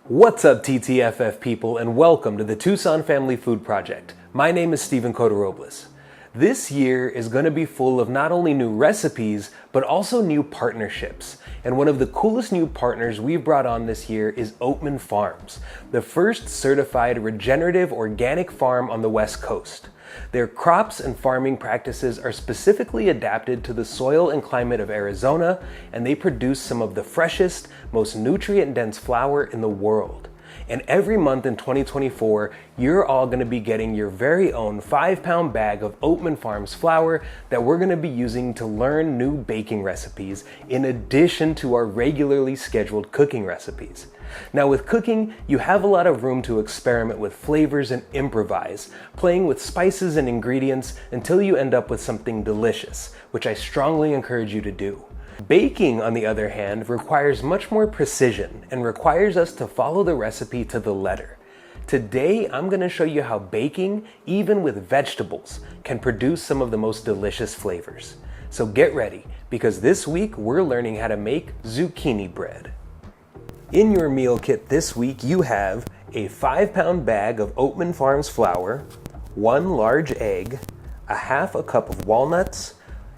What's up, TTFF people, and welcome to the Tucson Family Food Project. My name is Steven Cotorobles. This year is going to be full of not only new recipes, but also new partnerships. And one of the coolest new partners we've brought on this year is Oatman Farms, the first certified regenerative organic farm on the West Coast. Their crops and farming practices are specifically adapted to the soil and climate of Arizona, and they produce some of the freshest, most nutrient-dense flour in the world. And every month in 2024, you're all going to be getting your very own 5-pound bag of Oatman Farms flour that we're going to be using to learn new baking recipes in addition to our regularly scheduled cooking recipes. Now with cooking, you have a lot of room to experiment with flavors and improvise, playing with spices and ingredients until you end up with something delicious, which I strongly encourage you to do. Baking, on the other hand, requires much more precision and requires us to follow the recipe to the letter. Today, I'm going to show you how baking, even with vegetables, can produce some of the most delicious flavors. So get ready, because this week we're learning how to make zucchini bread. In your meal kit this week, you have a 5-pound bag of Oatman Farms flour, 1 large egg, a half a cup of walnuts.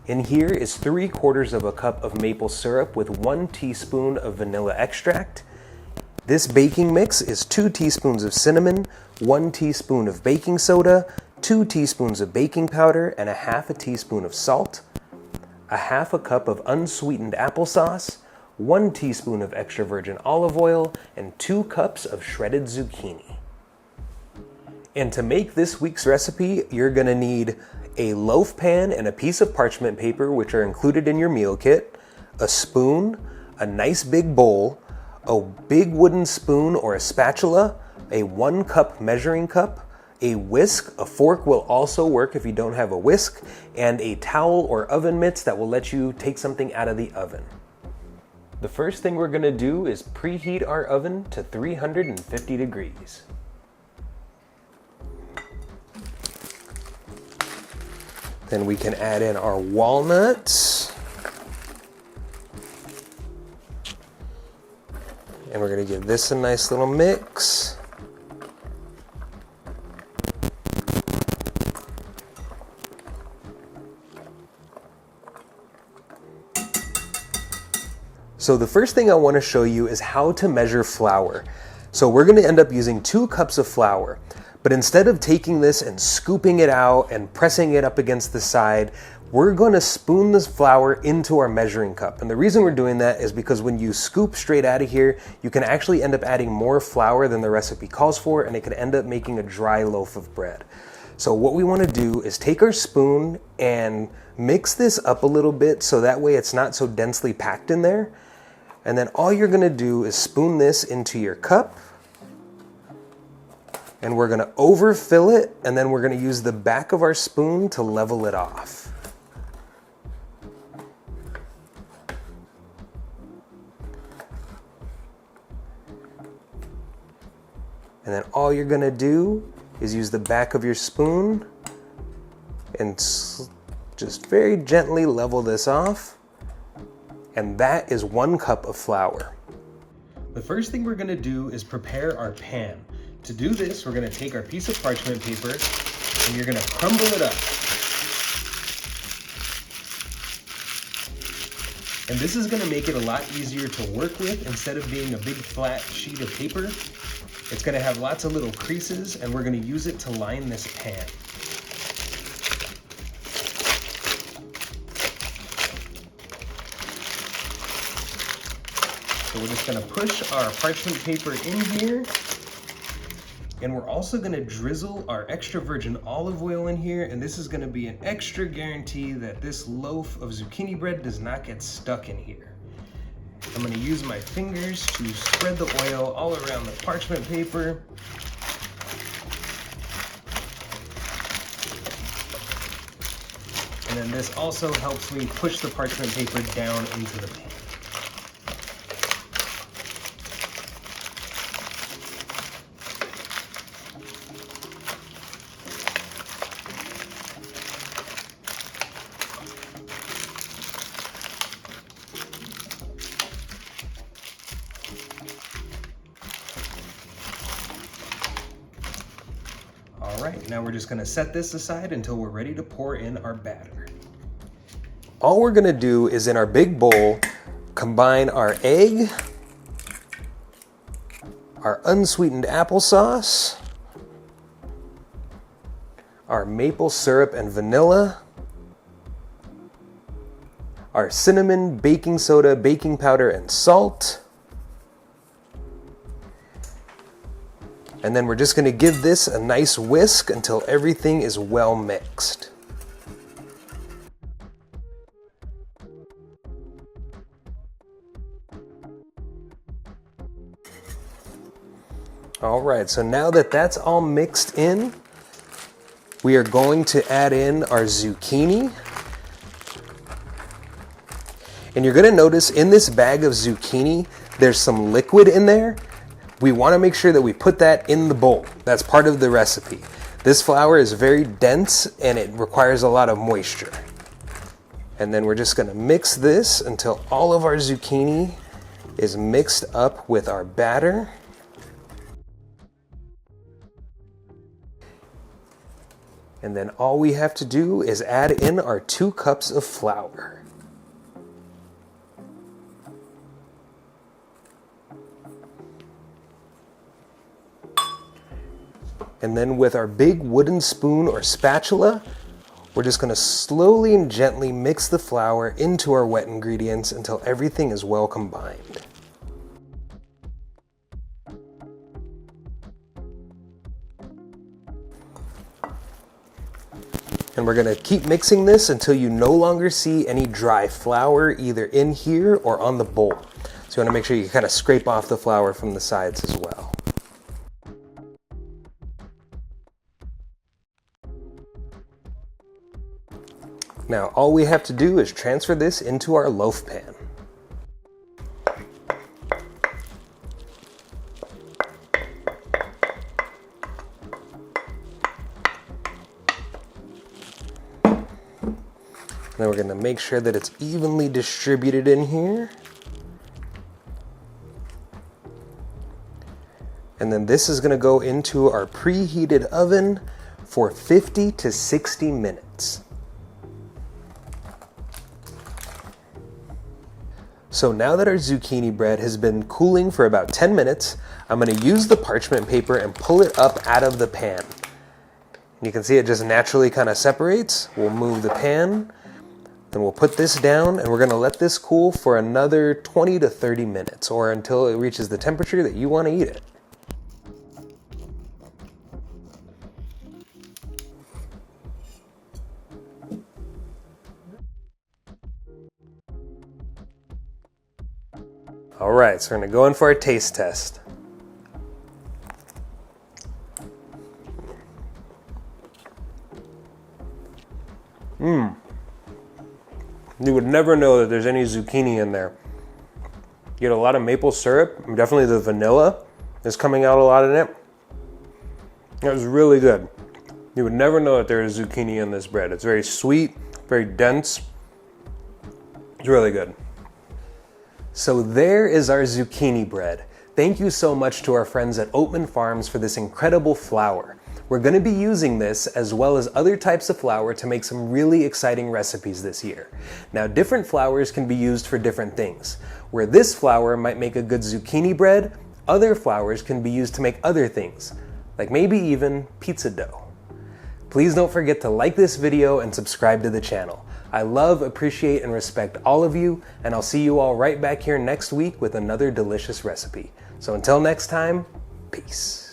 In here is 3/4 of a cup of maple syrup with 1 teaspoon of vanilla extract. This baking mix is 2 teaspoons of cinnamon, 1 teaspoon of baking soda, 2 teaspoons of baking powder, and a half a teaspoon of salt, a half a cup of unsweetened applesauce, 1 teaspoon of extra virgin olive oil, and 2 cups of shredded zucchini. And to make this week's recipe, you're gonna need a loaf pan and a piece of parchment paper, which are included in your meal kit, a spoon, a nice big bowl, a big wooden spoon or a spatula, a 1-cup measuring cup, a whisk, a fork will also work if you don't have a whisk, and a towel or oven mitts that will let you take something out of the oven. The first thing we're gonna do is preheat our oven to 350 degrees. Then we can add in our walnuts. And we're gonna give this a nice little mix. So the first thing I want to show you is how to measure flour. So we're going to end up using 2 cups of flour, but instead of taking this and scooping it out and pressing it up against the side, we're going to spoon this flour into our measuring cup. And the reason we're doing that is because when you scoop straight out of here, you can actually end up adding more flour than the recipe calls for, and it could end up making a dry loaf of bread. So what we want to do is take our spoon and mix this up a little bit so that way it's not so densely packed in there. And then all you're gonna do is spoon this into your cup, and we're gonna overfill it, and then we're gonna use the back of our spoon to level it off. And then all you're gonna do is use the back of your spoon and just very gently level this off. And that is 1 cup of flour. The first thing we're gonna do is prepare our pan. To do this, we're gonna take our piece of parchment paper and you're gonna crumble it up. And this is gonna make it a lot easier to work with instead of being a big flat sheet of paper. It's gonna have lots of little creases, and we're gonna use it to line this pan. So we're just gonna push our parchment paper in here, and we're also gonna drizzle our extra virgin olive oil in here, and this is gonna be an extra guarantee that this loaf of zucchini bread does not get stuck in here. I'm gonna use my fingers to spread the oil all around the parchment paper. And then this also helps me push the parchment paper down into the pan. All right, now we're just gonna set this aside until we're ready to pour in our batter. All we're gonna do is in our big bowl, combine our egg, our unsweetened applesauce, our maple syrup and vanilla, our cinnamon, baking soda, baking powder, and salt. And then we're just gonna give this a nice whisk until everything is well mixed. All right, so now that that's all mixed in, we are going to add in our zucchini. And you're gonna notice in this bag of zucchini, there's some liquid in there. We wanna make sure that we put that in the bowl. That's part of the recipe. This flour is very dense and it requires a lot of moisture. And then we're just gonna mix this until all of our zucchini is mixed up with our batter. And then all we have to do is add in our 2 cups of flour. And then with our big wooden spoon or spatula, we're just gonna slowly and gently mix the flour into our wet ingredients until everything is well combined. And we're gonna keep mixing this until you no longer see any dry flour either in here or on the bowl. So you wanna make sure you kind of scrape off the flour from the sides as well. Now all we have to do is transfer this into our loaf pan. Then we're going to make sure that it's evenly distributed in here. And then this is going to go into our preheated oven for 50 to 60 minutes. So now that our zucchini bread has been cooling for about 10 minutes, I'm going to use the parchment paper and pull it up out of the pan. And you can see it just naturally kind of separates. We'll move the pan. Then we'll put this down and we're going to let this cool for another 20 to 30 minutes or until it reaches the temperature that you want to eat it. All right, so we're going to go in for a taste test. You would never know that there's any zucchini in there. You get a lot of maple syrup, definitely the vanilla is coming out a lot in it. It was really good. You would never know that there is zucchini in this bread. It's very sweet, very dense. It's really good. So there is our zucchini bread. Thank you so much to our friends at Oatman Farms for this incredible flour. We're going to be using this as well as other types of flour to make some really exciting recipes this year. Now, different flours can be used for different things. Where this flour might make a good zucchini bread, other flours can be used to make other things, like maybe even pizza dough. Please don't forget to like this video and subscribe to the channel. I love, appreciate, and respect all of you, and I'll see you all right back here next week with another delicious recipe. So until next time, peace.